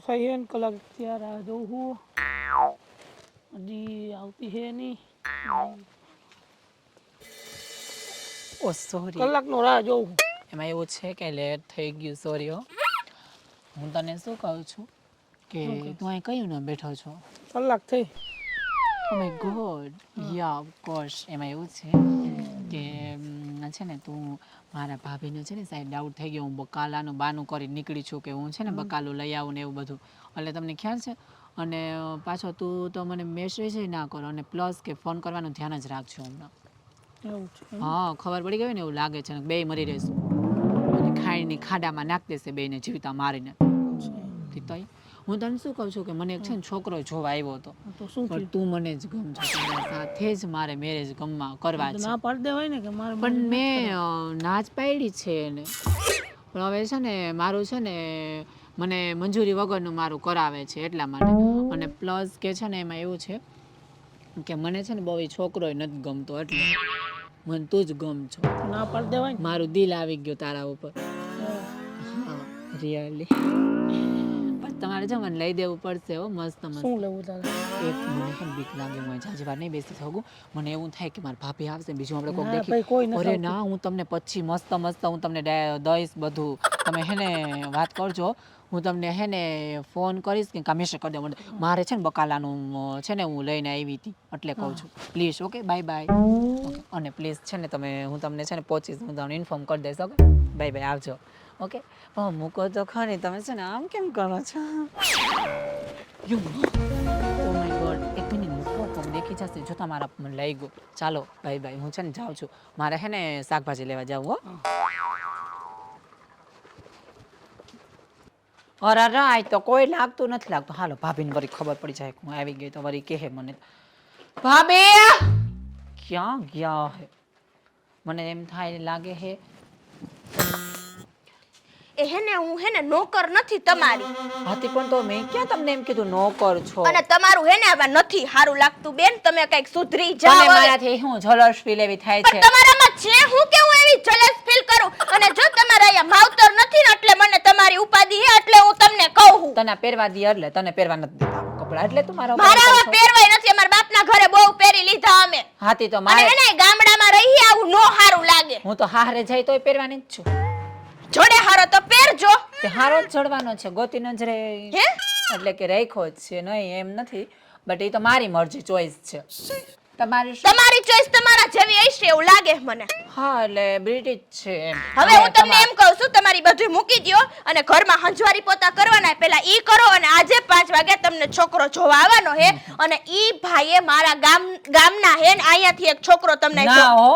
થઈ હે ને કલાક ત્યારે આ જોઉં હું હજી આવતી હે નહીં. ઓ સોરી, કલાકનો રાહ જોઉં. એમાં એવું છે કે લેટ થઈ ગયું, સોરી હો. હું તને શું કહું છું કે તું અહીં કયું ના બેઠો છો? કલાક થઈ. Oh my God, yeah of course. એમાં એવું છે કે છે ને તું મારા ભાભીને છે ને સાહેબ ડાઉટ થઈ ગયો, હું બકાલાનું બાનું કરી નીકળી છું કે હું છે ને બકાલું લઈ આવું ને એવું બધું. એટલે તમને ખ્યાલ છે. અને પાછો તું તો મને મેસેજ ના કરો અને પ્લસ કે ફોન કરવાનું ધ્યાન જ રાખજો હમણાં. એવું છે. હા, ખબર પડી ગઈ ને એવું લાગે છે ને બે મરી રહેશું અને ખાઈની ખાડામાં નાખ દેશે બેને જીવતા મારીને. તોય હું તને શું કહું છું કે મને એક છે ને છોકરો જોવા આવ્યો હતો, તો શું પણ તું મને જ ગમજો, તારા સાથે જ મારે મેરેજ કરવા છે. ના પાડી દેવાય ને કે મારે પણ મેં ના જ પાડી છે એને, પણ હવે છે ને મારું છે ને મને મંજૂરી વગરનું મારું કરાવે છે એટલા માટે. અને પ્લસ કે છે ને એમાં એવું છે કે મને છે ને બહુ એ છોકરો નથી ગમતો, એટલે મને તું જ ગમજો. ના પાડી દેવાય. મારું દિલ આવી ગયું તારા ઉપર. હા રિયલી. પણ તમારે છે મને લઈ દેવું પડશે હો, મસ્ત મસ્ત. શું લેવું તારે? એક મને પણ બીક લાગે, હું જાજી વાર નહીં બેસી શકું. મને એવું થાય કે મારા ભાભી આવશે બીજું આપણે કોક ના દેખી. ભાઈ, કોઈ નથી અરે આવતું. ના, હું તમને પછી મસ્ત મસ્ત હું તમને દઈશ બધું. તમે હેને વાત કરજો, હું તમને હેને ફોન કરીશ કે મેસેજ કરી દઉં. મારે છે ને બકાલાનું છે ને હું લઈને આવી હતી એટલે કહું છું. Please okay, bye bye. Okay, અને પ્લીઝ છે ને તમે હું તમને છે ને પહોંચીશ, હું તમને ઇન્ફોર્મ કરી દઈશ. ઓકે, બાય બાય, આવજો. ઓકે, મૂકો તો ખરી, તમે છે ને આમ કેમ કરો છો? ઓ માય ગોડ, એક મિનિટ મૂકો, તમે દેખી જશે જો તમારા મને લઈ ગયો. ચાલો બાય બાય, હું છે ને જાઉં છું, મારે હે ને શાકભાજી લેવા જાઉં. હો અરે રાય તો કોઈ લાગતું નથી લાગતું. હાલો ભાભીને વળી ખબર પડી જાય હું આવી ગઈ તો વળી કહે મને, ભાભી ક્યાં ગયા હે? મને એમ થાય લાગે હે એ હેને હું હેને નોકર નથી તમારી. હાથી પણ તો મેં ક્યાં તમને એમ કીધું નોકર છો? અને તમારું હેને હવે નથી હારું લાગતું બેન, તમે કઈક સુધરી તમે જાવ. મારાથી હું જલસ ફીલ એવી થાય છે? પણ તમારામાં છે હું કે હું એવી જલસ ફીલ કરું? અને જો તમારા અહીંયા માવતર નથી ને એટલે મને તમારી ઉપાધિ હે, એટલે હું તમને કહું. તને પહેરવા દી એટલે તને પહેરવા નથી દેતા કપડા, એટલે તું મારા મારા હવે પહેરવાય નથી. અમારા બાપના ઘરે બહુ પહેરી લીધા અમે. હાથી તો અને મારે હેને ગામડામાં રહી આવું નો હારું લાગે. હું તો હારે જાય તોય પહેરવાની જ છું. જોડે હારો તો પહેરજો. તે હારો જ જડવાનો છે, ગોતી નજરે હે? એટલે કે રાખ્યો જ છે, નહીં એમ નથી, બટ એ તો મારી મરજી, ચોઈસ છે તમારી. તમારી ચોઈસ તમારા જેવી હશે એવું લાગે મને. હા, એટલે બ્રિટિશ છે એમ. હવે હું તમને એમ કહું છું, તમારી બધું મૂકી દ્યો અને ઘરમાં હંજવારી પોતા કરવાના પેલા ઈ કરો. અને આજે 5 વાગે તમને છોકરો જોવા આવવાનો હે, અને ઈ ભાઈએ મારા ગામના હે ને અહીંયાથી એક છોકરો તમને ના હો,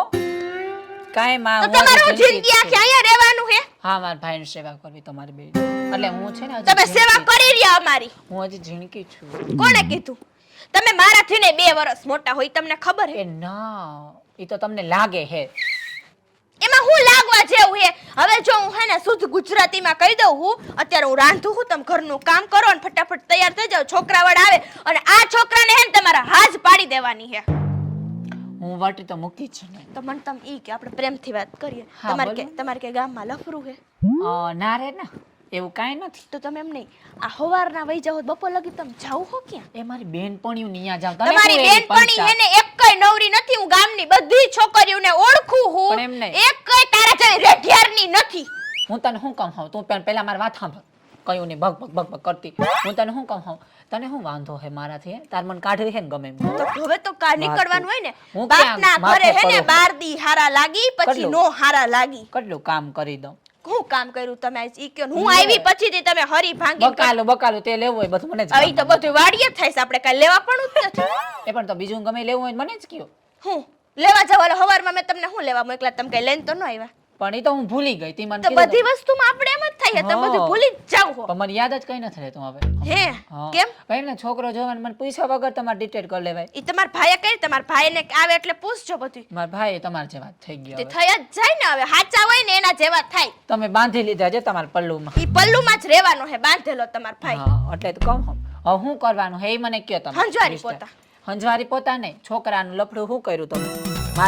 કાઈ માં તો તમારું જિંદગી આખી અહીંયા રહેવાનું હે. હા, મારા ભાઈની સેવા કરવી તમારી બે, એટલે હું છે ને તમે સેવા કરી રહ્યા અમારી. હું હજી ઝીણકી છું. કોણે કીધું? તમે મારાથી ને 2 વર્ષ મોટા હોય, તમને ખબર હે? એ ના, ઈ તો તમને લાગે હે. એમાં હું લાગવા જેવું હે? હવે જો હું હે ને શુદ્ધ ગુજરાતીમાં કહી દઉં હું, અત્યારે હું રાંધું હું, તમે ઘરનું કામ કરો ને ફટાફટ તૈયાર થઈ જાવ, છોકરાવાળા આવે અને આ છોકરાને હે ને તમારા હાજ પાડી દેવાની હે. હું વટી તો મૂકી જ નહીં. તો મને તમે ઈ કે આપણે પ્રેમથી વાત કરીએ. હા, તમારે કે ગામમાં લફરું હે? ના રે ના, એવું કાંઈ નથી. તો તમે એમ નહીં, આ હવારના વઈ જાઓ બપોર લગી તમે જાવ હો ક્યાં? એ મારી બેનપણીઓ ની અહીંયા જાવ. તમારી બેનપણી હે ને એકય નવરી નથી. હું ગામની બધી છોકરીઓને ઓળખું હું, પણ એમ નહીં. એકય તારા જેવી રેઢિયારની નથી. હું તને શું કહું હું, તું પહેલા મારી વાત સાંભળ. કયું નહીં ભગ ભગ ભગ ભગ કરતી. હું તને શું કહું, તને શું વાંધો હે મારાથી? તાર મને કાઢવી હે ને ગમે એમ. તો હવે તો કા નીકળવાનું હોય ને. હું બાપના ક્યાં ઘરે હે ને માથે 12 દી હારા લાગી, પછી કેટલું? નો હારા લાગી. કેટલું કામ કરી દઉં. હું કામ કર્યું તમે ઈ કયો? હું આવી પછી થી તમે હરી ભાંગી. બકાલું તે લેવું હોય બધું મને જ અહીં તો બધું વાડીએ થાય છે, આપણે કાઈ લેવા પણ જ નથી. એ પણ તો બીજું ગમે લેવું હોય મને જ કયો. હું લેવા જવાલો હવારમાં મેં તમને હું લેવા મોકલા, તમે કઈ લઈને તો ન આવ્યા? પણ એ તો હું ભૂલી ગઈ. તી મને તો બધી વસ્તુમાં આપણે એમ જ થાય, તમે બધું ભૂલી જ જાવ હો. પણ મને યાદ જ કઈ નથી રહેતું હવે. હે હા. કેમ? ભાઈ ને છોકરો જોવાનું મને પૂછ્યા વગર તમારે ડિટેલ કરી લેવાય. ઈ તમારા ભાઈએ કરી, તમારા ભાઈને આવે એટલે પૂછજો બધું. મારા ભાઈ તમારે જેવા થઈ ગયા તે હવે. થઈ જ જાય ને, હવે હાચા હોય ને એના જેવા થાય. તમે બાંધી લીધા છે તમારા પલ્લુમાં. ઈ પલ્લુમાં જ રહેવાનો હે, બાંધેલો તમાર ભાઈ. હા, એટલે તો કહું હવે હું કરવાનું હે એ મને કયો તમે. હંજવારી પોતા. હંજવારી પોતા નહીં, છોકરાનું લફડું શું કર્યું તમે?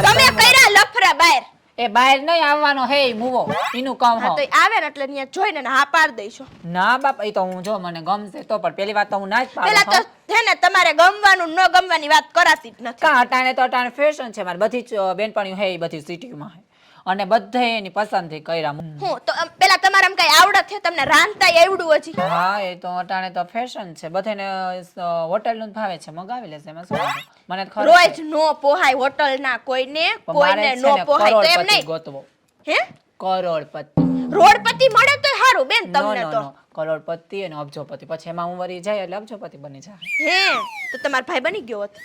તમે કર્યા લફરા બાર. એ બહાર નહીં આવવાનો હે મુવો એનું કામ હા હો તો ઈ આવે ને એટલે ત્યાં જોઈને ને હા પાડ દઈશું. ના બાપ એ તો હું જો મને ગમશે તો પણ પેલી વાત તો હું ના જ પેલા પાડું તો છે ને તમારે ગમવાનું ન ગમવાની વાત કરાતી જ નથી. કા અટાણે તો અટાણે ફેશન છે મારે બધી જ બેનપણીઓ હે એ બધી સિટીમાં હે અને બધે એની પસંદથી કર્યા હું તો પેલા તમારામાં કઈ આવડત છે તમને રાંધતા આવડું હજી? હા એ તો અટાણે તો ફેશન છે બધાને હોટલનું જ ભાવે છે મગાવી લેશે એમાં શું વાંધો? મને તો ખરું રોજ છે. નો પોહાય હોટલ ના કોઈને પણ મારે કોઈને છે નો ને પોહાય તો એમ કરોડપતિ નહીં ગોતવો હે કરોડપતિ રોડપતિ મળે તો સારું બેન નો તમને નો તો. નો કરોડપતિ અને અબજોપતિ પછી એમાં હું વળી જાય એટલે અબજોપતિ બની જાય હે તો તમાર ભાઈ બની ગયો હોત.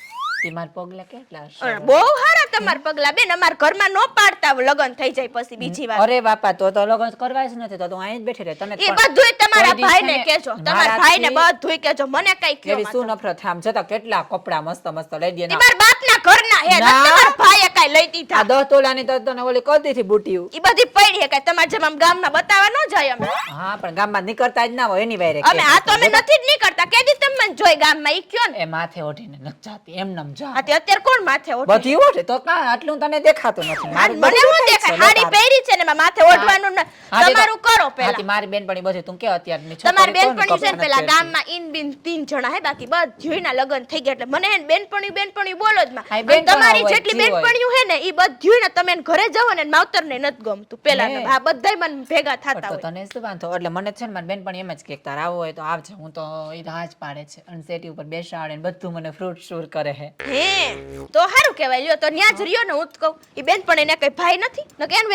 તે મારા પગલા કેટલા હશે? અરે, બહુ સારા તમાર પગલા બેન અમાર ઘરમાં નો પાડતા લગન થઈ જાય પછી બીજી વાર. અરે બાપા તો લગન કરવા જ નથી તો તું અહીં જ બેઠી રહે તને એ બધુંય તમારા કોઈ દી ભાઈને છે ને કહેજો તમારા ભાઈને બધુંય કહેજો મને કઈ કયો એવી શું નફરત આમ છતાં કેટલા કપડા મસ્ત મસ્ત લઈ દે ના તમારા બાપના ઘરના હે ના. તમારા ભાઈએ કઈ લઈ દીધા. આ 10 તોલાની તો તને ઓલી કરી દીધી બુટીયું ઈ બધી પડી હે કઈ તમારા જેમ આમ ગામમાં બતાવવા ન જાય અમે. હા પણ ગામમાં નીકળતા જ ના હોય એની વાયરે અમે આ તો અમે નથી જ નીકળતા કેદી તમે મને જોઈ ગામમાં ઈ કયો ને. એ માથે ઓઢીને નથી જાતી એમ નમ જા આ તે અત્યારે કોણ માથે ઓઢે? બધી ઓઢે તો કા આટલું તને દેખાતું નથી આ મારું મને બધું હું દેખાય દેખાય છે, હાડી લો તાર. પહેરી છે ને એમાં માથે ઓઢવાનું ન હાથી તો- તમારું કરો પેલા. હાથી મારી બેનપણી બધી તું કે અત્યારની તમારી છોકરી બેનપણી છે ને પેલા કપડાં ગામમાં ઈન બિન 3 જણા હે બાકી બધીના લગન થઈ ગયા એટલે મને હે ને બેનપણી બોલો જ માં. હા, ઈ અને બેનપણા તમારી હોય, જેટલી જી હોય. બેનપણીઓ હે ને ઈ બધીને તમે એને ઘરે જાવ ને માવતરને નથી ગમતું પેલા હે. આ બધાય મને ભેગા થતા તો હોય. તને શું વાંધો એટલે મને છે ને મારી બેનપણી એમ જ કે તાર આવો હોય તો આવજે હું તો એ રાહ જ પાડે છે અને સેટી ઉપર બેસાડે ને બધું મને ફ્રૂટ શૂર કરે છે હે તો સારું કહેવાય લ્યો તો ન્યા જ રહ્યો ને હું જ કહું ઈ બેનપણીને કઈ ભાઈ નથી ને કે એને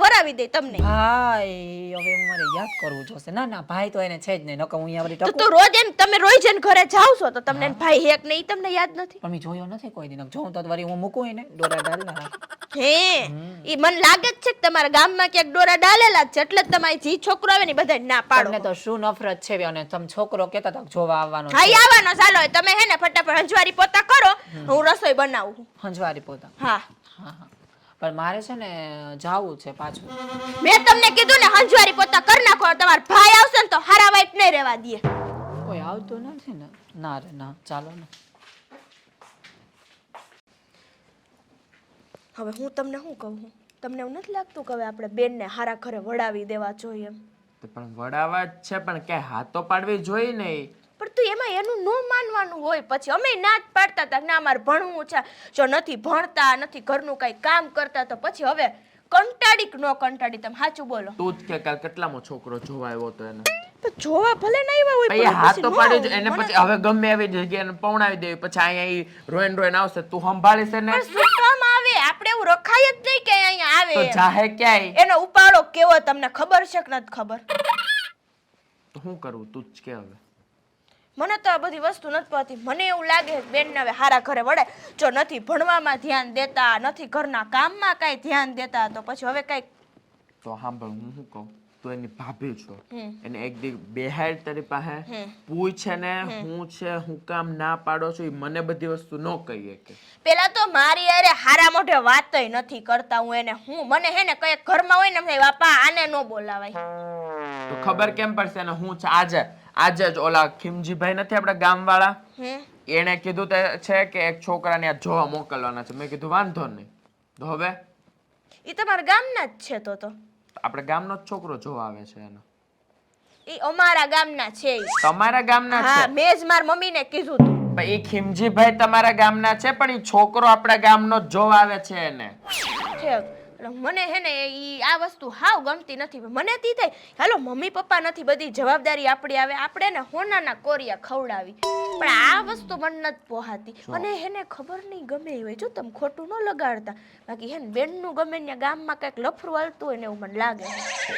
વરાવી દે તમને. ભાઈ હવે મારે યાદ કરવું જોશે ના ના ભાઈ તો એને છે જ નહીં નકર હું અહીંયા વળી તો ટકું તું રોજ એને તમે રોજ એને ઘરે જાવ છો તો તમને એને ભાઈ હેક ને ઈ તમને યાદ નથી? પણ મેં જોયો નથી કોઈ દિન જોઉં તો વળી હું મૂકું એને ડોરા ડાલ ના હે ઈ મને લાગે જ છે કે તમારા ગામમાં ક્યાંક ડોરા ડાલેલા જ છે એટલે જ તમારી જી છોકરો આવે ને ઈ બધાય ના પાડો. તમને તો શું નફરત છે અને તમે છોકરો કહેતા હતા કે જોવા આવવાનો હા ઈ આવવાનો ચાલો તમે હે ને ફટાફટ હંજવારી પોતા કરો હું રસોઈ બનાવું છું. હંજવારી પોતા હા હા હા પણ મારે છે ને જાવું છે પાછું મેં તમને કીધું ને હંજવારી પોતા કરી નાખો તમારા ભાઈ આવશે ને તો હારા વાઈટ નહીં રહેવા દે. કોઈ આવતું નથી ને ના રે ના ચાલો ને હવે હું તમને શું કહું તમને એવું નથી લાગતું કે હવે આપણે બેનને હારા ઘરે વડાવી દેવા જોઈએ એમ? તો પણ વડાવા જ છે પણ ક્યાંય હાથ તો પાડવી જોઈએ ને પણ તું એમાં એનું ન માનવાનું હોય પછી અમે ના જ પાડતા હતા કે ના અમારે ભણવું છે જો નથી ભણતા નથી ઘરનું કઈ કામ કરતા તો પછી હવે કંટાળી કે ન કંટાળી તમે સાચું બોલો. તું જ કે કાલ કેટલામો છોકરો જોવા આવ્યો તો એને પણ જોવા ભલે ના આવ્યા હોય પછી હાથ તો ન પાડ્યો આવે. જ એને મને પછી હવે ગમે એવી જગ્યાએ પૌણાવી દેવી પછી અહીંયા ઈ રોઈન આવશે તું સંભાળીશ એને પણ શું કામ આવે આપણે એવું રખાય જ નહીં કે અહીંયા આવે તો એમ. જાહે ક્યાંય એનો ઉપાડો કેવો તમને ખબર છે કે નથી ખબર? તો શું કરવું તું જ કે હવે મને તો આ બધી વસ્તુ નથી પડતી. મને એવું લાગે કે બેનને હવે હારા ઘરે વળે જો નથી ભણવામાં ધ્યાન દેતા નથી ઘરના કામમાં કાંઈ ધ્યાન દેતા તો પછી હવે કઈ તો સાંભળ હું શું કહું તું એની ભાભી છો હમ. એને એક દી બેહાડ તારી પાસે પૂછે ને હું છે હું કામ ના પાડો છો ઈ મને બધી વસ્તુ ન કહીએ કે પેલા તો મારી અરે હારા મોઢે વાતય નથી કરતા હું એને હું મને હે ને કઈ ઘરમાં હોય ને એમ થાય, બાપા આને ન બોલાવાય. તો ખબર કેમ પડશે ને હું છે આજે જ ઓલા ખીમજીભાઈ નથી આપણા ગામવાળા હમ એને કીધું તે છે કે એક છોકરાને આ જોવા મોકલવાના છે મેં કીધું વાંધો નહીં તો હવે ઈ તમારા ગામના જ છે તો આપણે ગામનો જ છોકરો જોવા આવે છે એને ઈ અમારા ગામના છે ઈ. તમારા ગામના હા છે મેં જ માર મમ્મીને કીધું તું. પણ એ ખીમજીભાઈ તમારા ગામના છે પણ એ છોકરો આપણા ગામનો જ જોવા આવે છે એને ઠેક. એટલે મને હે ને ઈ આ વસ્તુ હાવ ગમતી નથી. મને તી થાય હાલો મમ્મી પપ્પા નથી બધી જવાબદારી આપણી આવે આપણે ને હોનાના કોરિયા ખવડાવી પણ આ વસ્તુ મને નથી પોહાતી અને હેને ખબર નહીં ગમે એ હોય જો તમે ખોટું ન લગાડતા બાકી હેને બેનનું ગમે ને ગામમાં કંઈક લફરું હાલતું હોય ને એવું મને લાગે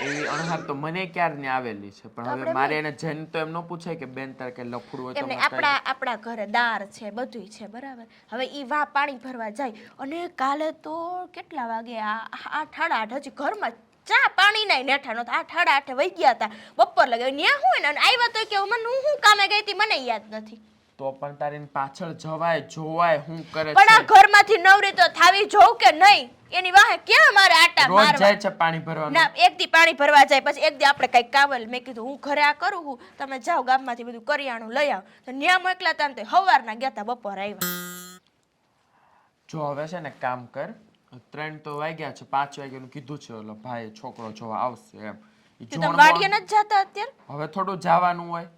એવી અણહાર તો મને ક્યારની આવેલી છે પણ હવે મારે એને જઈને તો એમ ન પૂછાય કે બેન તારે કે લફડું હોય તો એમને મને આપણા ઘરે દાર છે બધુંય છે બરાબર હવે ઈ વાં પાણી ભરવા જાય અને કાલે તો કેટલા વાગે આ 8:30 હજી ઘરમાં ચા પાણી નાય નેઠા નહોતા 8:30 વહી ગયા હતા બપોર લગે ન્યા હોય ને આવ્યા તો કે મને હું કામે ગઈ હતી મને યાદ નથી તો પણ તારી પાછળ જવાય જોવાય હું કરે પણ આ છે ઘરમાંથી નવરી તો થાવી જોઉં કે નહીં એની વાહે ક્યાં મારે આટા રોજ મારવા જાય છે પાણી ભરવાનું ના એક દી પાણી ભરવા જાય પછી એક દી આપણે કઈ કાવલ મેં કીધું હું ઘરે આ કરું છું તમે જાઓ ગામમાંથી બધું કરિયાણું લઈ આવો તો ન્યા મોકલાતા ને તો હવારના ગયા તા બપોર આવ્યા જો હવે છે ને કામ કર 3 તો વાગ્યા છે, 5 વાગ્યાનું કીધું છે ઓલો ભાઈ છોકરો જોવા આવશે એમ. ઈ તો જોણ તમે વાડીએ બોણ નથી જતા અત્યારે? હવે થોડું જવાનું હોય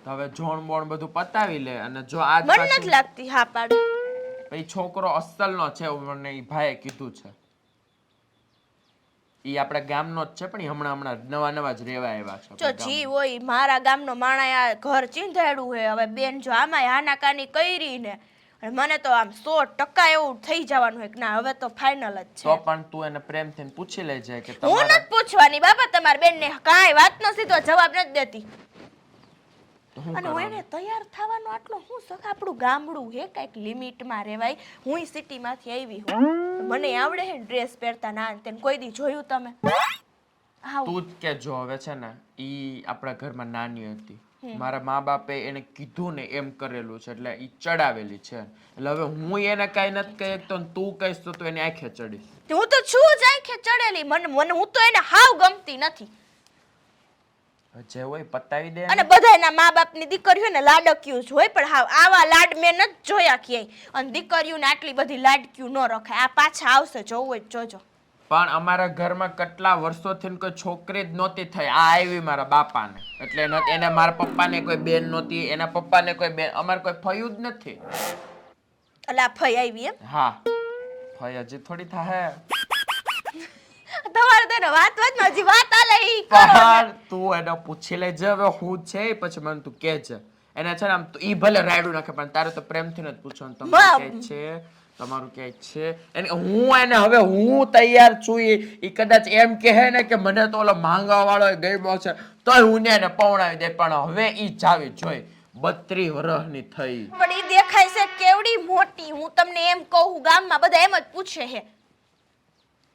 તો હવે જોણ બોણ બધું પતાવી લે અને જો આજ મને પાછું- નથી લાગતી હા પાડે. પછી છોકરો અસલનો છે એવું મને ઈ ભાઈએ કીધું છે. ઈ આપણા ગામનો જ છે પણ ઈ હમણાં નવા જ રેવા આવ્યા છે જો આપણા જી ગામમાં. હોય મારા ગામનો માણા આ ઘર ચીંધાડ્યું હે. હવે બેન જો આમાં આનાકાની કરી ને અને મને તો આમ 100% એવું થઈ જવાનું હોય કે ના હવે તો ફાઇનલ જ તો છે. પણ તું એને પ્રેમથી પૂછી લેજે કે હું તમારા નથી પૂછવાની બાપા તમારી બેનને કાંઈ વાતનો સીધો જવાબ નથી દેતી. તો શું અને હું કરવાનું? એને તૈયાર થવાનો આટલો શું શોખ? આપણું ગામડું હે કંઈક લિમિટમાં રહેવાય. હું સિટીમાંથી આવી હું, મને આવડે હે ડ્રેસ પહેરતા ના ને તેને કોઈ દી જોયું તમે? આવું તું જ કે જો હવે છે ને ઈ આપણા ઘરમાં નાની હતી, મારા મા બાપે એને કીધું ને એમ કરેલું છે એટલે ઈ ચડાવેલી છે. એટલે હવે હું એને કાંઈ નથી કહી શકતો ને તું કહીશ તો તું એની આંખે ચડીશ. હું તો છું જ આંખે ચડેલી. મને હું તો એને હાવ ગમતી નથી. હવે જે હોય પતાવી દે અને બધાયના મા બાપની દીકરીઓ ને લાડક્યું જ હોય પણ હાવ આવા લાડ મેં નથી જોયા ક્યાંય. અને દીકરીઓને આટલી બધી લાડક્યું ન રખાય. આ પાછા આવશે જોવું જ જોજો. પણ અમારા ઘરમાં કેટલા વર્ષોથી કોઈ છોકરી જ નહોતી થઈ. આ આવી મારા બાપાને એટલે એને મારા પપ્પાને કોઈ બેન નહોતી, એના પપ્પાને કોઈ બેન, અમારે કોઈ ફયું જ નથી. એટલે આ ફઈ આવી એમ? હા ફઈ હજી થોડી થાય. તમારે તો એને વાતમાં હજી વાત આલે ઈ કરો. પણ તું એને પૂછી લેજે હવે હું છે ઈ પછી મને તું કહેજે. એને છે ને આમ ઈ ભલે રાયડું નાખે પણ તારે તો પ્રેમથી જ પૂછવાનું તમારું ક્યાંય છે, તમારું ક્યાંય છે. એને હું એને હવે હું તૈયાર છું. ઈ કદાચ એમ કહે ને કે મને તો ઓલો માંગવા વાળો ગયમો છે તોય હું એને પવણાવી દે પણ હવે ઈ જાવી જોઈ. 32 વર્ષની થઈ. પણ ઈ દેખાય છે કેવડી મોટી. હું તમને એમ કહું ગામમાં બધા એમ જ પૂછે હે.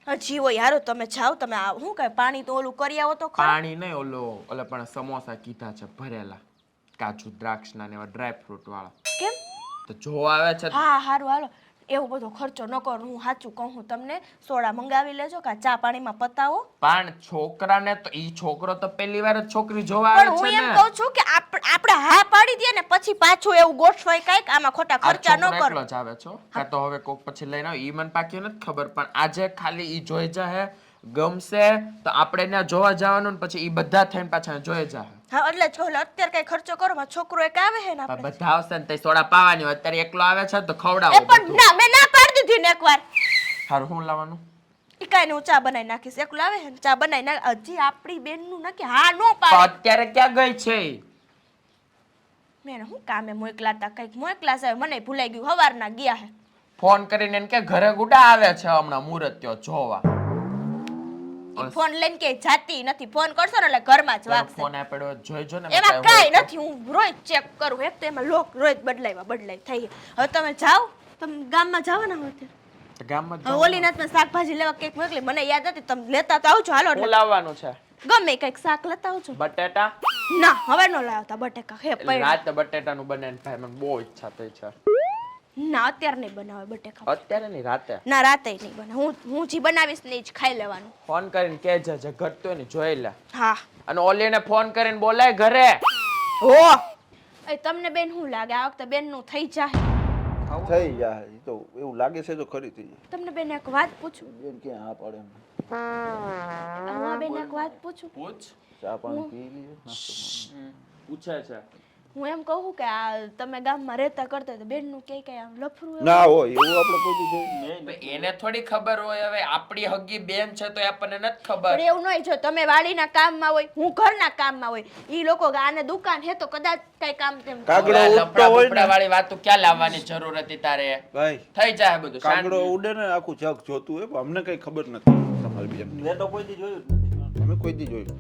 હજી હોય હારો તમે જાઓ તમે શું કહે પાણી તો ઓલું કરી આવો તો ખરા. પાણી નહીં ઓલે પણ સમોસા કીધા છે ભરેલા કાજુ દ્રાક્ષના ને એવા ડ્રાય ફ્રૂટ વાળા. કેમ? તો જો આવે છે હા હારું હાલો. એવો બધો ખર્ચો ન કરો. હું સાચું કહું તમને સોડા મંગાવી લેજો કે ચા પાણીમાં પતાવો. પણ છોકરાને તો ઈ છોકરો તો પહેલી વાર જ છોકરી જોવા પણ આવે હું છે એમ ને. કહું છું કે આપણે હા પાડી દઈએ ને પછી પાછું એવું ગોઠવાય કાંઈક આમાં ખોટા આ ખર્ચા ન છોકરો કરો. એકલો જ આવે છો કાં તો હવે કોક પછી લઈને આવે ઈ મને પાકી નથી ખબર પણ આજે ખાલી ઈ જોઈ જાહે ગમશે તો આપણે ત્યાં જોવા જવાનું ને પછી ઈ બધા થઈને પાછા જોઈ જાહે. હા એટલે જ કહું અત્યારે કઈ ખર્ચો કરો માં છોકરો એક આવે હે ને પણ આપણે. બધા આવશે ને તઈ સોડા પાવાની હોય અત્યારે એકલો આવે છે તો એ ખવડાવો પણ બધું. ના મેં ના પાડી દીધી ને એકવાર. હારું શું લાવવાનું? ઈ કાંઈ નહીં હું ચા બનાવી નાખીશ. એકલું આવે હે ને ચા બનાવી નાખ. હજી આપણી બેનનું નક્કી હા ન તો પાડે. અત્યારે ક્યાં ગઈ છે ઈ? મેં હું કામે મોકલા તા કંઈક મોકલા છે મને ભૂલાઈ ગયું. હવારના ગયા હે. ફોન કરીને એને કે ઘરે ગુડા આવે છે હમણાં મુહૂર્ત ત્યો જોવા. ઈ ફોન લઈને કે જાતી નથી. ફોન કરશો ને એટલે ઘરમાં જ વાગશે. ફોન આપેલો જોઈજો ને એમાં કાંઈ હોય કાંઈ નથી. હું રોજ ચેક કરું. એક તો એમાં લોક રોજ બદલાઈ થઈ ગયા. હવે તમે જાઓ. તમે ગામમાં જવાના હોય ત્યારે. તો ગામમાં જ હવે જવાનું. ઓલી નાથ મેં શાકભાજી લેવા કંઈક મોકલી. મને યાદ હતી તમે લેતા તો આવજો હાલો. શું એટલે લાવવાનું છે? ગમે કંઈક શાક લેતા આવજો. બટેટા? ના હવે નો લાવતા બટેકા હે પડ્યા. રાતે બટેટાનું બનાવીને ખાય મને બહુ ઈચ્છા થઈ છે. ના અત્યારે નહીં બનાવે બટેકા. અત્યારે નહીં રાતે. ના રાતે નહીં બને. હું જી બનાવીશ ને ઈ જ ખાઈ લેવાનું. ફોન કરીને કહેજે જે ઘટતું હોય ને જોઈ લે. હા. અને ઓલીને ફોન કરીને બોલાય ઘરે. હો એ તમને બેન શું લાગે આ વખતે બેનનું થઈ જાય? થઈ જાય ઈ તો એવું લાગે છે તો ખરી થઈ જાય. તમને બેન એક વાત પૂછું. બેન ક્યાં હા પડે એમ. હું આ બેન એક વાત પૂછું. પૂછ. ચા પાણી પી લઈએ નાસ્તો પૂછે છે. હું એમ કહું કે આ તમે ગામમાં રહેતા કરતા તો બેનનું કઈ કઈ આમ લફરું એવું? ના હોય એવું આપણે કોઈ દી જોયું તો એને થોડી ખબર હોય હવે આપણી હગી બેન છે તો આપણને નથી પણ ખબર. એવું નહીં. જો તમે વાડીના કામમાં હોય હું ઘરના કામમાં હોય ઈ લોકો કે આને દુકાન હે તો કદાચ કઈ કામ તેમ કાગડો હવે ઉડતો લફડા હોય બફડા ને વાળી વાતો ક્યાં લાવવાની જરૂર હતી તારે? ભાઈ થઈ જાય બધું કાગડો શાંતિ. ઉડે ને આખું જગ જોતું હોય પણ અમને કઈ ખબર નથી તમારી બેન મેં તો કોઈ દી જોયું જ નથી. અમે કોઈ દી જોયું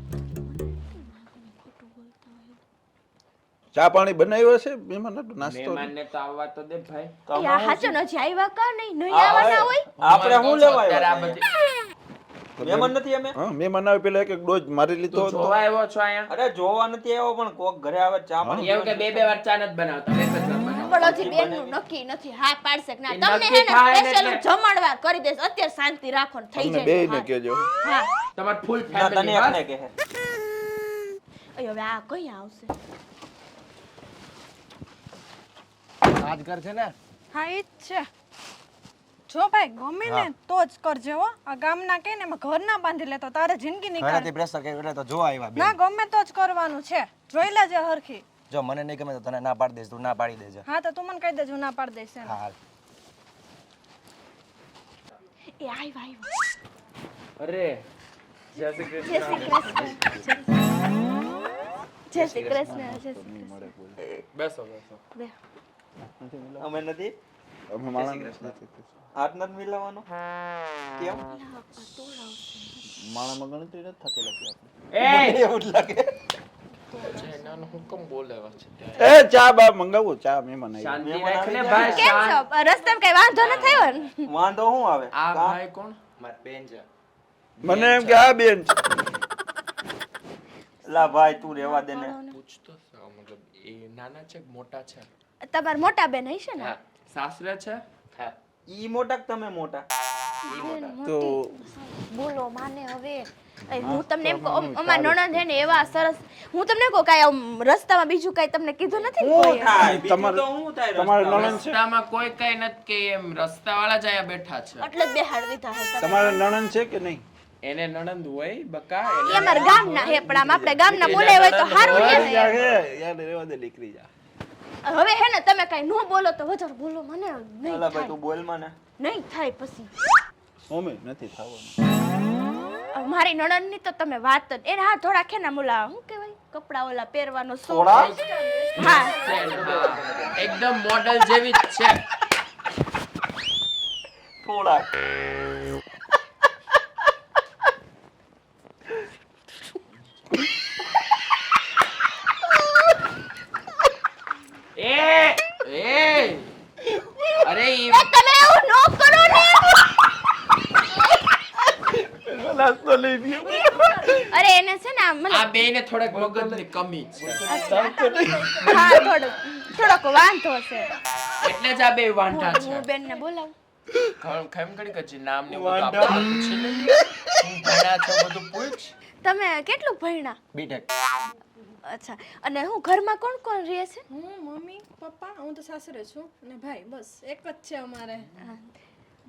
ચા પાણી બનાવ્યો છે મહેમાન નાસ્તો મહેમાનને તો આવવા તો દે ભાઈ. યા હાચો નથી આવ્યા કા નહીં આવવાના હોય. આપણે શું લેવા અત્યારે આ આવ્યા બધી મહેમાન નથી અમે. હા મહેમાન આવે પેલા એક એક ડોઝ મારી લીધો તું હતો જોવા આવ્યો છો અહીંયા? અરે જોવા નથી આવ્યો પણ કોક ઘરે આવે ચા પાણી એવું કે બે વાર ચા નથી બનાવતા એક જ વાર બનાવો. પણ હજી બેનનું નક્કી નથી. હા પાડશે કે ના એ તમને નક્કી હે ને થાય ને સ્પેશિયલ એટલે. જમણવાર કરી દેશ. અત્યારે શાંતિ રાખો ને થઈ અમને જાય બેયને તો કહેજો હા. તમાર ફૂલ ના તને ફેમિલી એકને કહે. અయ్యో હવે આ કઈ આવશે? રાજઘર છે ને હા ઈ જ છે. જો ભાઈ ગમે ને તો જ કરજે હો. આ ગામના કે ને એમાં ઘર ના બાંધી લેતો તારે જિંદગી નીકળ. ઘરેથી પ્રેશર કર્યું એટલે તો જો આવ્યા બેન. ના ગમે તો જ કરવાનું છે. જોઈ લેજે હરખી. જો મને નહીં ગમે તો તને ના પાડી દઈશ, તું ના પાડી દેજે. હા તો તું મને કહી દેજો ના પાડ દઈશ એમ. હા હાલ. એ આવ્યો અરે જય શ્રી જય કૃષ્ણ શ્રી કૃષ્ણ જય શ્રી કૃષ્ણ જય શ્રી કૃષ્ણ બેસો બેસો બે. અમે નથી અમે માણા હાથ નથી મિલાવવાનો કેમ માણામાં ગણતરી નથી થતી લખી આપણે. એ એવું જ લાગે નાનો હુકમ બોલે છે એ ચા બા મંગાવું ચા મહેમાન આવી શાંતિ રાખ ને ભાઈ કેમ શાંત. છો રસ્તામાં કઈ વાંધો ન થયો ને વાંધો શું આવે આ ભાઈ કોણ મારી બેન છે. મને એમ કે આ બેન છે. લા ભાઈ તું રહેવા દે ને પૂછતો છે, મતલબ એ નાના છે કે મોટા છે? તમાર મોટા બેન હશે ને હા સાસરે છે. હા. ઈ મોટા કે તમે મોટા તો બોલો માને હવે હું તમને એમ કહું અમાર નણંદ હે ને એવા સરસ હું તમને કહું કાંઈ આમ રસ્તામાં બીજું કાંઈ તમને કીધું નથી ને શું કોઈએ? થાય બીજું તમારે- તો શું થાય તમારે રસ્તામાં? નણંદ છે? રસ્તામાં કોઈ કઈ નથી કે એમ રસ્તાવાળા જ અહીંયા બેઠા છે. એટલે જ બેહાડ દીધા હે તમે. તમારે નણંદ છે કે નહીં? એને નણંદ હોય બકા એ અમારા ગામના હે પણ આમ આપણે ગામના બોલાય હોય તો સારું રહે ને યાર યાર રહેવા દે નીકળી જા. હવે હે ને તમે કાંઈ નો બોલો તો વધારે બોલો મને નહીં અલા ભાઈ થાય તું બોલ માં ને નહીં થાય પછી મમ્મી નથી થવાનું. મારી નણંદ ની તો તમે વાત જ એને હા થોડા છે ને મુલા શું કહેવાય કપડા ઓલા પહેરવાનો શોખ થોડા? હા હા, એકદમ મોડલ જેવી જ છે. થોડા એ અરે ઈ તમે એવું નો કરો ને અરે એને છે ને આમ મને આ બેયને થોડાક મગજની કમી છે હા થોડોક વાંધો છે એટલે જ આ બે વાંઢા છે. હું બેન ને બોલાવું ખમ ઘડી કચી નામ ને બધું આપણે પૂછી લઈએ. હું ભણ્યા છો બધું પૂછ. તમે કેટલું ભણ્યા બીટેક. અચ્છા અને હું ઘરમાં કોણ કોણ રહે છે હું મમ્મી પપ્પા હું તો સાસરે છું અને ભાઈ બસ એક જ છે અમારે.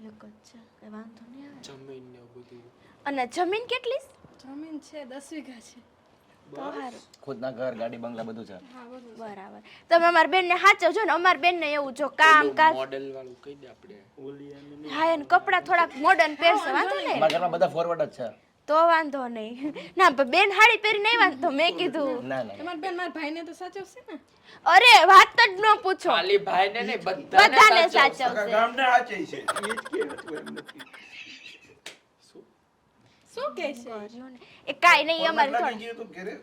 એક જ છે કઈ વાંધો નહીં આવે જમીન ને બધું અને જમીન કેટલી છે? જમીન છે 10 વીઘા છે. તો હારું ખુદના ઘર ગાડી બંગલા બધું છે. બરાબર તમે અમાર બેન ને સાચવજો ને અમાર બેન ને એવું જો કામ કાજ મોડેલ વાળું કહી દે આપણે. હા એને કપડા થોડાક મોડર્ન પહેરશે વાંધો નહીં અમારા ઘરમાં બધા ફોરવર્ડ જ છે. તો વાંધો નહીં ના પણ બેન હાડી પહેરી નહીં વાંધો મેં કીધું ના ના તમારા બેન મારા ભાઈને તો સાચવશે ને. અરે વાત જ ન પૂછો ખાલી ભાઈને નહીં બધાને બધાને સાચવશે ગામને આચે છે. શું કહે છે? એ કાઈ નહીં અમારે લાગી થોડું ગયું તું ઘરે?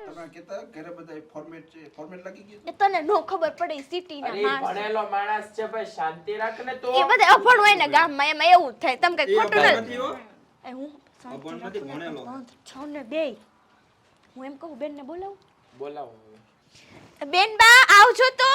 તમે કહેતા ઘરે બધા ફોર્મેટ છે ફોર્મેટ લાગી ગયું? એ તને નો ખબર પડે સિટી ના અરે માણસ ભણેલો માણસ છે ભાઈ શાંતિ રાખ ને તો. એ બધા અભણ હોય ને ગામમાં એમાં એવું જ થાય તમે કઈ ખોટું નથી હો એ હું અભણ નથી ભણેલો છો ને બે હું એમ કહું બેન ને બોલાવું બોલાવો હવે. બેન બા આવજો તો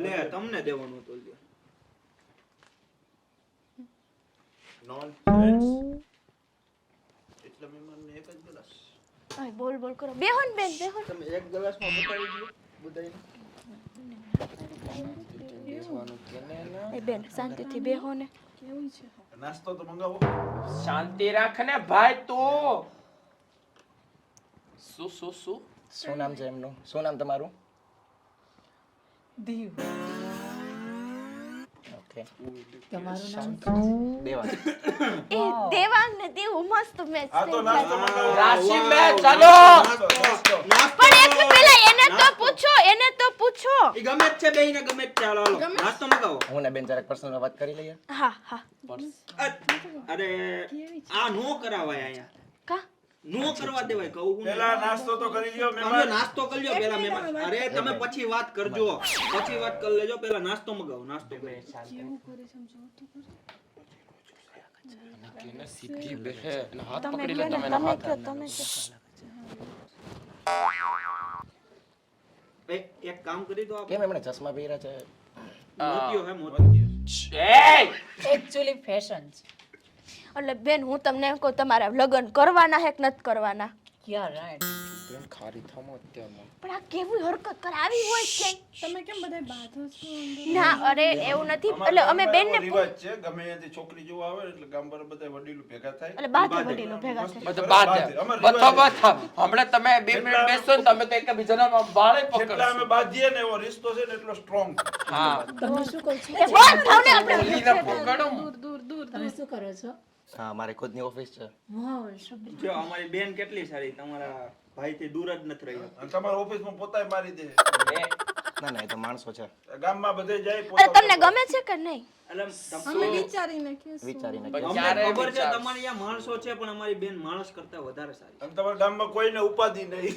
લે તમને દેવાનું તો લ્યો એટલે મહેમાનને એક જ ગ્લાસ. અય બોલ બોલ કરો બેહો ને બેન બેહો ને. તમે એક ગ્લાસમાં બતાવી દો બધાયને એ બેન શાંતિથી બેહો ને નાસ્તો તો મંગાવો. શાંતિ રાખ ને ભાઈ તું. શું શું નામ છે એમનું? શું નામ તમારું? દીવ ઓકે. તમારું નામ દેવા. એ દેવાંગ ને દેવું મસ્ત મેચ આ તો નાસ્તો મંગાવો. રાશિ મેં ચાલો. નાસ્તો. પણ એક પેલા એને તો પૂછો ઈ ગમે જ છે બેયને ગમે જ છે હાલો હાલો નાસ્તો મગાવો હું ને બેન જરાક પર્સનલ વાત કરી લઈએ. હા હા અરે આ નો કરાવાય અહીંયા કા નો કરવા દેવાય કહું હું પેલા નાસ્તો તો કરી લ્યો તમે મહેમાન. નાસ્તો કરી લ્યો પેલા મહેમાન અરે તમે પછી વાત કરજો પછી વાત કરી લેજો પેલા નાસ્તો મગાવો નાસ્તો કરી એને સીધી બેહે અને હાથ તમે પકડી કયો લે ને તમે એના તમે હાથ. કયો તમે કયો એક કામ કરી દો કેમ એમણે ચશ્મા પહેર્યા છે? મોતિયો હે મોતિયો. એય! એકચ્યુઅલી ફેશન છે. એટલે બેન હું તમને એમ કહું તમારે લગ્ન કરવાના હે કે નથી કરવાના? યા રાઈટ. બેન ખારી થમો અત્યારમાં. પણ આ કેવી હરકત કરાવી હોય છે તમે કેમ બધા બાંધો છો અંદર? ના અરે એવું નથી એટલે અમે બેન ને રિવાજ છે ગમે ત્યાંથી છોકરી જોવા આવે એટલે ગામ પર બધા વડીલો ભેગા થાય એટલે બાધે વડીલો ભેગા થાય. બધું બાદ બથો બથો હમણાં તમે 2 મિનિટ બેસો ને તમે તો એકબીજાના વાળે જેટલા અમે પકડશો. બાંધીએ ને એવો રિશ્તો છે ને એટલો સ્ટ્રોંગ. હા તમે શું કરો છો? એ બોલ થાવ ને આપણે બોલીને પકડો. તમે શું કરો છો? હા, મારી ખુદની ઓફિસ છે. વાવ શબ્દ. જો અમારી બેન કેટલી સારી, તમારા ભાઈથી દૂર જ નથી રહી. અને તમારા ઓફિસમાં પોતાય મારી દે. ના ના, એ તો માણસો છે. ગામમાં બધે જાય અરે પોતા તમને ગમે છે કે નહીં? એટલે અમે વિચારીને કહીશું. વિચારીને પણ અમને ક્યારે ખબર છે વિચારશો? તમારી અહીંયા માણસો છે પણ અમારી બેન માણસ કરતા વધારે સારી. અને તમારા ગામમાં કોઈને ઉપાધિ નહીં.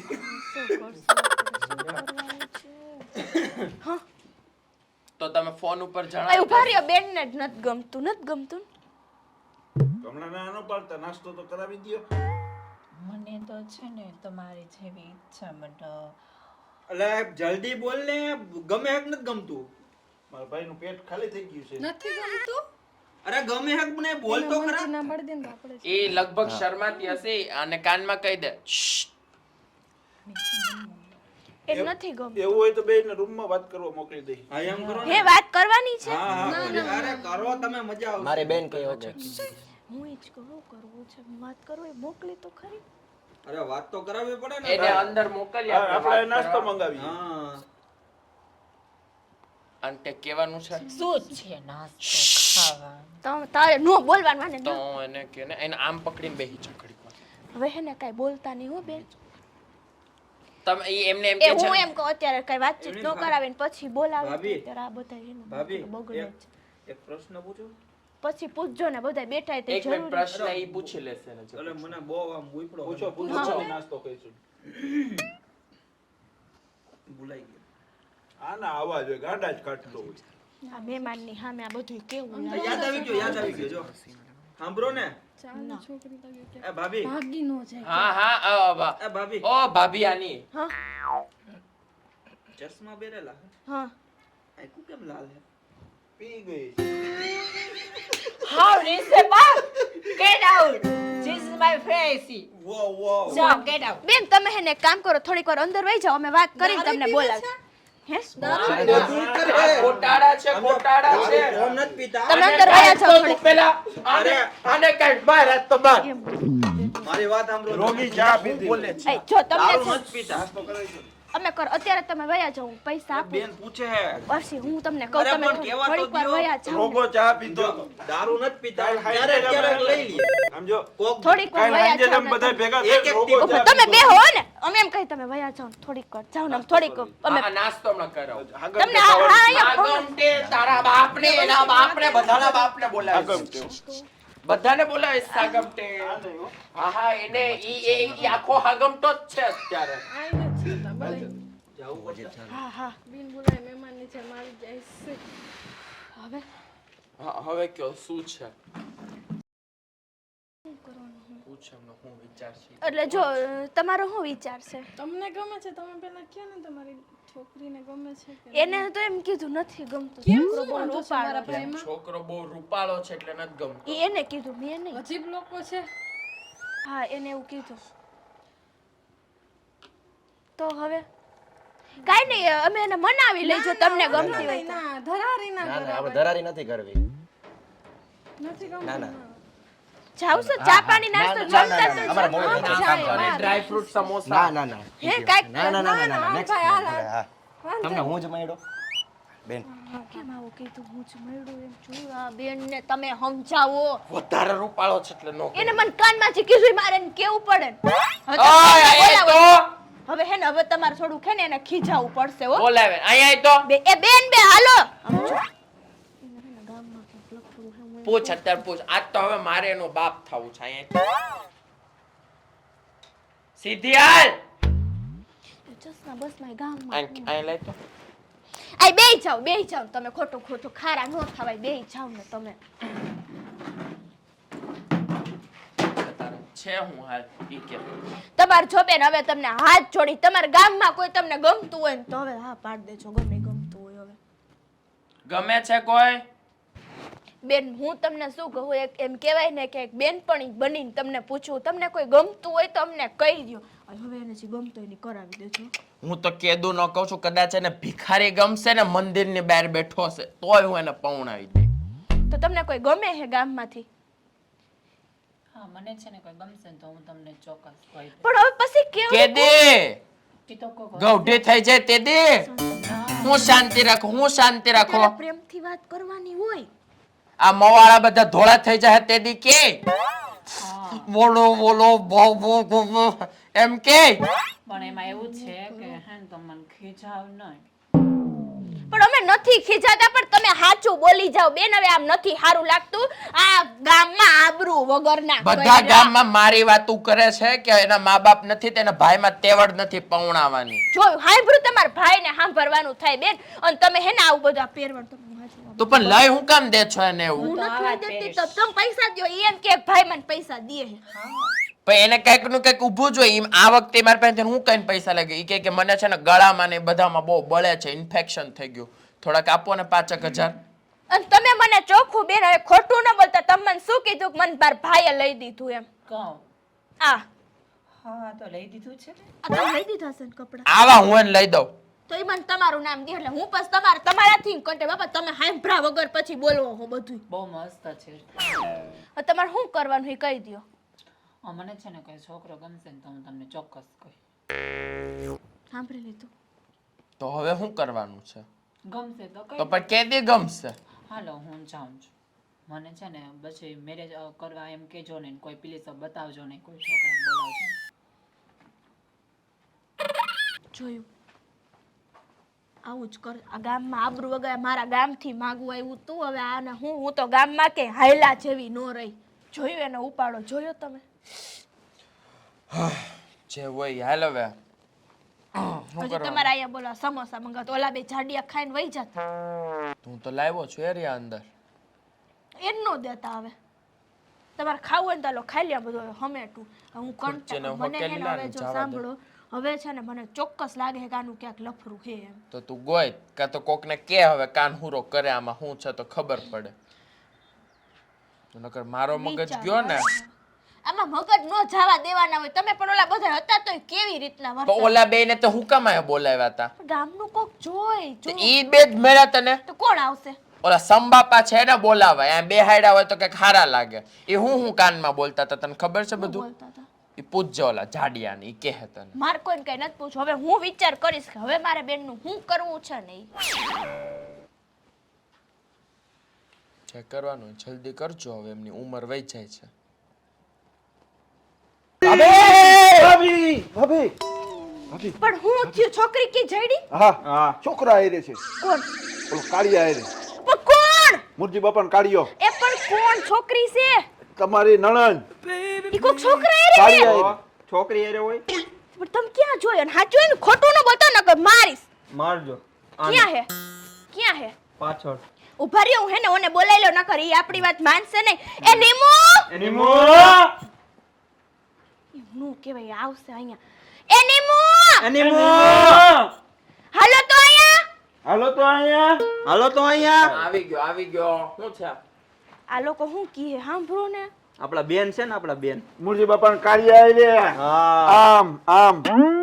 તો તમે ફોન ઉપર એ જણાવો. ઉભા રહ્યો બેન ને જ નથી ગમતું હમણાં ના ન પાડતા નાસ્તો તો કરાવી દ્યો. મને તો છે ને તમારી જેવી ઈચ્છા બટ એટલે જલ્દી બોલ ને, ગમે હેક નથી ગમતું. મારા ભાઈનું પેટ ખાલી થઈ ગયું છે. નથી ગમતું? અરે ગમે હેક મને બોલ તો ખરા. ના મળી દે ને તો આપણે એ લગભગ શરમાતી હશે અને કાનમાં કહી દે "શ્શ." એ નથી ગમતું. એવું હોય તો બેયને રૂમમાં વાત કરવા મોકલી દઈ. હા એમ કરો ને. હે વાત કરવાની છે? હા અરે કરો તમે, મજા આવશે. મારે બેન કહે ઓકે. હું ઈ જ કહું કરવું છે વાત કરો એ મોકલી તો ખરી. અરે વાત તો કરાવવી પડે ને. એને અંદર મોકલી હા, આપણે આપણે વાત નાસ્તો કરવા. મંગાવીએ. હા અને તે કહેવાનું છે શું છે નાસ્તો ખાવા? તારે નો બોલવાનું માને તો ના. એને કે ને એને આમ પકડીને બેહી ચકડી પર. હવે હે ને કાઈ બોલતા નહીં હો બેન. તમે ઈ એમને એમ એ કે છે હું ને, એમ કહું અત્યારે કઈ વાતચીત ન કરાવે ને પછી બોલાવે ભાભી. તો ત્યારે આ બધા હે ને ભાભી બગડે જ. એક પ્રશ્ન પૂછું. પછી પૂછજો ને બધા બેઠા તે એક મિનિટ જરૂરી. પ્રશ્ન ઈ પૂછી લેશે ને એટલે મને બહુ આમ ઉઈપડો પૂછો પૂછો પછી નાસ્તો કહીશું. ભૂલાઈ ગયો. આના આવાજ હોય ગાડા જ કાઢતો હોય. આ મહેમાનની સામે આ બધું કેવું યાદ આવી ગયો જો. સાંભળો ને ચાલો છોકરી તો કે એ ભાભી, ભાગી નો જાય. હા હા એ ભાભી ઓ ભાભી આની હા ચશ્મા પહેરેલા હે? હા આખું કેમ લાલ હે? પી ગઈ. How December? Get out! This is my face. વો વો. So get out. બેન તમે હે ને એક કામ કરો થોડીક વાર અંદર વહી જાઓ અમે વાત કરીને તમને બોલાવી હે કોટાડા છે કોટાડા છે કોમ નથી પીતા. તમે અંદર વયા જાઓ તું થોડીક. પેલા આને કઈ બહાર હાથ તો બહાર મારી વાત સાંભળો. રોગી ચા પીધી. બોલે છે એ જો દારૂ તમને નથી પીતા. અમે કરો અત્યારે તમે વયા જાઓ હું પૈસા આપું બેન પૂછે હે. પછી હું તમને કહું અરે તમે પણ કહેવા તો થોડીક વાર દ્યો. વયા જાઓ રોગો ચા પીધો. દારૂ નથી પીતા. કાંઈ ક્યારેક ખાઈને ક્યારેક લઈ લઈએ. સમજો કોક થોડીક વાર કાંઈ વયા સાંજે જાઓ તમે બધા ભેગા એક થઈને એક રોગો ઉપર ચા તમે પીધો. બેહો ને અમે એમ કહી તમે વયા જાઓ થોડીક વાર જાઓ ને આમ થોડીક અમે આ નાસ્તો હમણાં કરાવો આગળ તમને હા હા અહીંયા આગમટે તારા બાપને એના બાપને બધાના બાપને બોલાવે આગળ છે. તેઓ. બધાને બોલાવે છે આગમટે હા હા એને ઈ આખો આગમટો જ છે અત્યારે આઈ નથી થતા બોલાય. હા હા બિન બોલાય મહેમાન નીચે મારી જાય છે. હવે હા, હવે કયો શું છે પૂછ એમનો શું વિચાર છે એટલે જો તમારો શું વિચાર છે તમને ગમે છે તમે પેલા કહો ને તમારી છોકરીને ગમે છે કે એને તો એમ કીધું નથી ગમતું કેમ છોકરો બહુ શું વાંધો છે રૂપાળો મારા છે. ભાઈમાં? છોકરો બહુ રૂપાળો છે એટલે નથી ગમતો ઈ એને કીધું મેં નહીં અજીબ લોકો છે. હા એને એવું કીધું તો હવે કાઈ નહીં અમે એને મનાવી લઈજો તમને ગમતી હોય તો. ના ધરારી ના ના ના, કરાય. આપણે ધરારી નથી કરવી. નથી ગમતું. ના ના. જાવ છો ચા પાણી નાસ્તો ના, ના, જમતા ના, તો અમારા મોં જાઓ. નથી જાય, કામ બહાર. ડ્રાય ફ્રૂટ સમોસા ના ના ના. હે કાંઈક ના ના ના ના ના, next ભાઈ, હાલ, time. હા. તમને હું જ મળ્યો બેન. કેમ આવું કીધું હું જ મળ્યું એમ જોયું આ બેનને તમે સમજાવો વધારે રૂપાળો છે એટલે નો એને મને કાનમાંથી કીધું મારે એને કેવું પડે ને. હવે તો ઓય બોલાવો. આય તો હવે હે ને હવે તમારે થોડું છે ને એને ખીજાવવું પડશે હો બોલાવે અહીંયા આય તો એ બેન બે હાલો પૂછ અત્યારે પૂછ આજ તો હવે મારે એનો બાપ થવું છે અહીંયા સીધી હાલ ચશ્મા બસ માં ગામમાં અહીં લઈ તો આય બેહી જાઓ તમે ખોટું ખોટું ખારા નો થવાય બેહી જાઓ ને તમે તારે છે છે હું હાલ ઈ કે તમાર જો બેન હવે તમને હાથ જોડી તમારા ગામમાં કોઈ તમને ગમતું હોય ને તો હવે હા પાડ દેજો ગમે ગમતું હોય હવે ગમે છે કોઈ બેન હું તમને શું કહું એમ કહેવાય ને કે એક બેનપણી બનીને તમને પૂછું તમને કોઈ ગમતું હોય તો અમને કહી દ્યો હવે એને જે ગમતું હોય એને કરાવી દેજો હું તો કેદું ન કહું છું કદાચ એને ભિખારી ગમશે ને મંદિરની બહાર બેઠો છે તોય હું એને પૌણાવી દે તો તમને કોઈ ગમે છે ગામમાંથી હા મને છે ને કોઈ ગમશે ને તો હું તમને ચોક્કસ કહી દઈશ. પણ હવે પછી કેવું કે દે ઈ તો કોઈ ગૌઢી થઈ જાય તે દે હું શાંતિ રાખો ત્યારે પ્રેમથી વાત કરવાની હોય આ મવાળા બધા ધોળા થઈ જાય તે દી કે બોલો બહુ એમ કે પણ એમાં એવું છે કે હે ને તો મને ખીજાવ નહીં. પણ અમે નથી ખીજાતા પણ તમે સાચું બોલી જાઓ બેન હવે આમ નથી સારું લાગતું આ ગામમાં આબરૂ વગરના બધા ગામમાં મારી વાતું કરે છે કે એના મા બાપ નથી તેના ભાઈમાં તેવડ નથી પૌણાવાની જોયું હાંભળું તમારા ભાઈને સાંભળવાનું થાય બેન અને તમે હે ને આવું બધું આ પહેરવાનું તમે વાંચો. તો પણ લઈ હું કામ દે છો એને એવું હું નથી લઈ દેતી તો તમે પૈસા દ્યો ઈ એમ કે ભાઈ મને પૈસા દે હે પણ એને કઈક નું કઈક ઊભું જોઈએ આ વખતે મારી પાસે હું કઈ પૈસા લાગે ઈ કે મને છે ને ગળામાં ને બધામાં બહુ બળે છે ઇન્ફેક્શન થઈ ગયું થોડાક આપો ને 5,000 અને તમે મને ચોખ્ખું બેન હવે ખોટું ન બોલતા તમે મને શું કીધું કે મને મારા ભાઈએ લઈ દીધું એમ કહું આ હા તો લઈ દીધું છે ને. આ તમે લઈ દીધા છે ને કપડાં આવા હું એને લઈ દઉં તો ઈ મને તમારું નામ દે એટલે હું પછી તમારાથી કંટે બાપા તમે હાંભળા વગર પછી બોલવો હો બધું બહુ મસ્ત છે. હવે તમારે શું કરવાનું એ કહી દ્યો મને છે ને કોઈ છોકરો ગમશે ને તો હું તમને ચોક્કસ કહી. સાંભળી લીધું તો હવે શું કરવાનું છે ગમશે તો તો કઈ પણ કેદી ગમશે હાલો હું જાઉં છું. મને છે ને પછી મેરેજ કરવા એમ કેજો ને કોઈ પ્લીઝ બતાવજો ને કોઈ છોકરાને બોલાવજો. જોયું આવું જ કર આ ગામમાં આબરૂ વગર મારા ગામથી માગવું આવ્યું તું હવે આને હું તો ગામમાં કે હાયલા જેવી નો રહી જોયું એનો ઉપાડો જોયો તમે જે હોય હાલ હવે હજી તમારા અહીંયા બોલો સમોસા મંગાવતો ઓલા બે જાડિયા ખાઈને વહી જતા હું તો લાવ્યો છું એરિયા અંદર એન નો દેતા હવે તમારે ખાવું હોય ને તો લો ખાઈ લ્યા બધું હમેટું હું ખુરચીને કંટાળું મને હે હકેલી ને લાને હવે જો જવા દે. સાંભળો હવે છે ને મને ચોક્કસ લાગે છે કે આનું ક્યાંક લફરું છે એમ તો તું ગોય કાં તો કોકને કે હવે કાન હુરો કરે આમાં શું છે તો ખબર પડે નકર મારો મગજ વિચાર ગયો ને આમાં મગજ નો જવા દેવાના હોય તમે પણ ઓલા બધા હતા તો કેવી રીતના તો વર્તા ઓલા બે ને તો હું કામ આયા બોલાવ્યા હતા ગામનું કોક જોઈ તો જો ઈ બે જ મળ્યા તને તો કોણ આવશે ઓલા સંબાપા છે ને બોલાવા એમ બે હાયડા હોય તો કઈક હારા લાગે એ હું કાનમાં બોલતા હતા તને ખબર છે બધું બોલતા હતા ઈ પૂછજો ઓલા જાડિયાને ઈ કહે તને માર કોઈને કઈ નથી પૂછવું હવે હું વિચાર કરીશ કે હવે મારે બેનનું શું કરવું છે ને ઈ. જે કરવાનું હોય જલ્દી કરજો હવે એમની ઉંમર વહી જાય છે ભાભી ભાભી ભાભી પણ હું થયું છોકરી કી જડી હા હા છોકરા આયરે છે કોણ ઓલો કાળિયા આયરે પણ કોણ મુરજી બાપાનો કાળિયો એ પણ કોણ છોકરી છે તમારી નણંદ ઈ કોક છોકરા એ રે કાળિયા આયરે છોકરી હારે હોય પણ તમે ક્યાં જોયો ને સાચું હોય ને ખોટું ન બતો ને કે મારીશ મારજો ક્યાં હે પાછળ ઉભા રહ્યો હું હે ને ઓને બોલાઈ લો નકર ઈ આપણી વાત માનશે નહીં એ નીમુ એની મો નું કેવાય આવશે અહીંયા એ નીમુ એની મો હાલો તો અહીંયા હાલો તો અહીંયા હાલો તો અહીંયા આવી ગયો શું છે આ લોકો હું કીએ સાંભળો ને આપડા બેન છે ને આપડા બેન મુરજી બાપાનો કાળિયા આયરે હા આમ આમ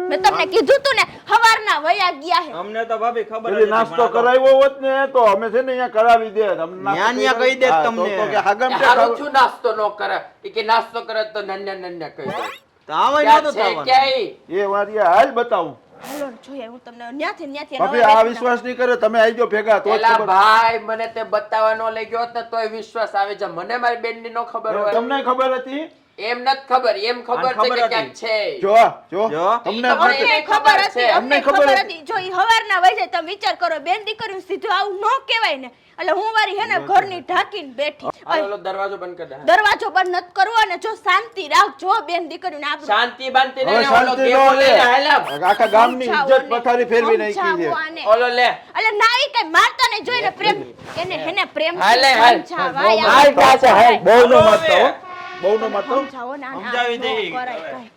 મેં તમને કીધું તું ને હવારના વયા ગયા હે અમને તો ભાભી ખબર પેલી નાસ્તો કરાવ્યો હોત ને તો અમે છે ને અહીંયા કરાવી દે ન્યા કહી દે તમને. કે હાગમ કે હારું છું નાસ્તો ન કરે ઈ કે નાસ્તો કરે તો નન્યા કહી દે તો આવાય નતો ક્યાં છે થવાનું ક્યાંય એ વારિયા હાલ બતાવું હાલો ને જોઈએ હું તમને ન્યાથી ભાભી આ વિશ્વાસ નહીં કરે તમે આવજો ભેગા તો જ એલા ખબર. ભાઈ મને તે બતાવવા નો લઈ ગયો હોત ને તોય વિશ્વાસ આવે છે મને મારી બેનની નો ખબર હોય તમને ખબર હતી એમ નથી ખબર એમ ખબર છે ખબર કે હતી. ક્યાંક છે જો જો જો. તમને ઈ તો નથી. મને ખબર હતી અમને અમને ખબર ખબર હતી. હતી જો ઈ હવારના વહી જાય તમે વિચાર કરો બેન દીકરીનું સીધું આવું ન કહેવાય ને એટલે હું વારી હે ને ઘરની ઢાંકીને બેઠી હાલો દરવાજો બંધ કરી દે દરવાજો બંધ નત કરવો અને જો શાંતિ રાખજો બેન દીકરીને આબરૂ શાંતિ બાંતિ હવે ને ઓલો શાંતિ કેવો નો લે લે. હાલ આખા ગામની સમજાવો ઇજ્જત ને. પથારી ફેરવી નાખી છે સમજાવો આને. ઓલો લે એટલે ના ઈ કઈ મારતા ને જોઈને પ્રેમ એને હેને પ્રેમ હાલે, હાલ. સમજાવાય હાલ, આવું હાલ, હાલ. સમજાવાય. બહુ નો મારતા હો બહુ ન મારતો. સમજાવો ના ના, સમજાવી ન દઈ. કરાય કાંઈ.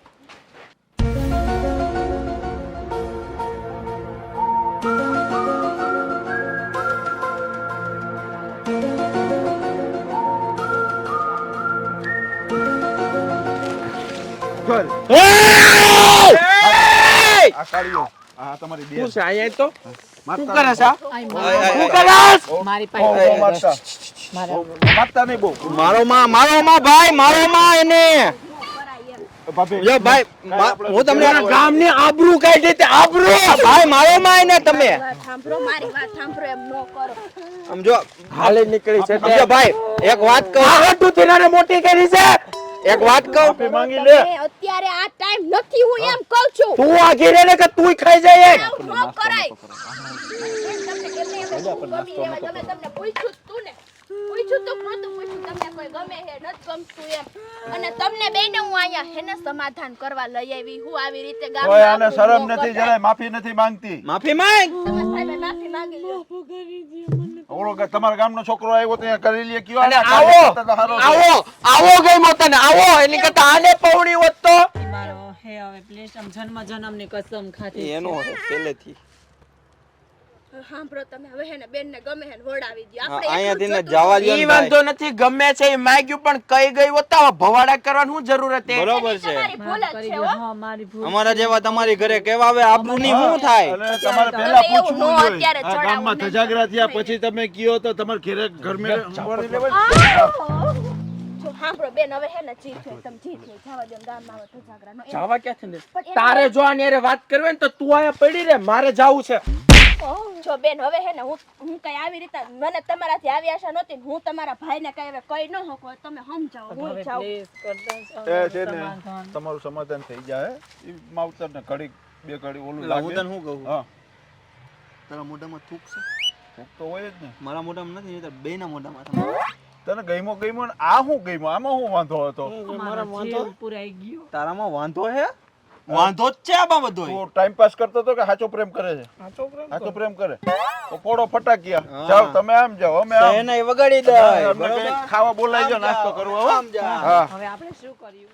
ચાલ. એ! આ કાઢ્યો. આ તમારી બેન. શું છે અહીંયા તો શું મારતા કરે છે આ? આય શું કરસ? મારી બહુ પાસે ન મારતા. મારા મારતા નહીં બહુ. મારો માં ભાઈ મારો માં એને ભાભી. જો ભાઈ હું તમને તમારા ગામની આબરૂ કાઢી તે આબરૂ. ભાઈ મારો માં એને તમે વાત સાંભળો, મારી વાત સાંભળો, એમ ન કરો. સમજો હાલે નીકળી છે તે. સમજો ભાઈ એક વાત કહું આ હટુ થીનાને મોટી કરી છે. એક વાત કહું માફી માંગી લે. તમે અત્યારે આ ટાઈમ નથી, હું એમ કહું છું. તું આ ઘેરે ને કે તુંય ખાઈ જાય એક. આવું ન કરાય. તમને ગમે એમ ગમી લેવા, તમે તમને પૂછ્યું જ તું ને. પૂછ્યું તું નહોતું પૂછ્યું, તમને કોઈ ગમે હે નથી ગમતું એમ. અને તમને બેયને હું અહીંયા હેને સમાધાન કરવા લઈ આવી. હું આવી રીતે ગામમાં તોય આને આવું શરમ ન નથી, કરાય. જરાય માફી નથી માંગતી. માફી માંગ તમારા સાહેબે માફી માંગી લો. ઓલો કે તમારા ગામનો છોકરો આવ્યો તો અહીંયા કરી લે કયો અને આને આવો કાર્યકર્તા તો હારો છે. આવો ગઈ તને આવો એની કરતા આને પૌણી હોત તો. મારો હે હવે પ્લીઝ આમ જન્મની કસમ ખાતી એનો પહેલેથી સાંભળો, તમે હવે હેને બેનને ગમે હેને વડાવી દ્યો. આપણે અહીંયાથી એટલું ને જ જવા ઈ દો વાંધો નથી, ગમે છે એ માગ્યું પણ કઈ ગઈ હોત તો આવા ભવાડા કરવાની શું જરૂર હતી? બરોબર છે તમારી ભૂલ જ કરી છે દો હો. હા મારી ભૂલ અમારા જેવા તમારી ઘરે કેવા આવે આબરૂ ની શું થાય અને તમારે પહેલા હવે એવું પૂછવું ન જોઈએ. અત્યારે આ ગામમાં ચડાવો ધજાગરા થયા પછી તમે કયો તો તમારે ઘરે ઘરમે સંભાળી લેવાય. જો સાંભળો બેન, હવે હેને જીત હોય, તમે જીત હોય. જવા દો, ગામમાં હવે ધજાગરા નો. જાવા ક્યાંથી ને? પણ તારે જો આની હારે વાત કરવી ને તો તું અહીંયા પડી રે, મારે જાવું છે. જો બેન, હવે હેને હું કઈ આવી રીતે મને તમારાથી આવી આશા નહોતી ને હું તમારા ભાઈને કઈ હવે કઈ ન શકો, તમે સમજાવો. હું જાઉં. પ્લીઝ કર એ છે ને સમાધાન. તમારું સમાધાન થઈ જાય. ઈ માવતર ને ઘડી બે ઘડી ઓલું હું લાગે. તને શું કહું હા, તારા મોઢામાં થૂક છે ભૂખ તો હોય જ ને. મારા મોઢામાં નથી નહીંતર બેયના મોઢામાં છે. તને ગઈમો ને આ શું ગઈમો, આમાં શું વાંધો હતો? મારો જીવ પુરાઈ ગયો તારામાં વાંધો હે વાંધો જ છે આમાં બધો તું ટાઈમ પાસ કરતો હતો કે સાચો પ્રેમ કરે છે? સાચો પ્રેમ કરે તો પોડો ફટાકિયા. હા. જાઓ તમે આમ જાઓ, અમે આમ. એને વગાડી દે અમને કંઈક ખાવા બોલાવી જાઓ, નાસ્તો કરવા હો. આમ જા હા. હવે આપણે શું કર્યું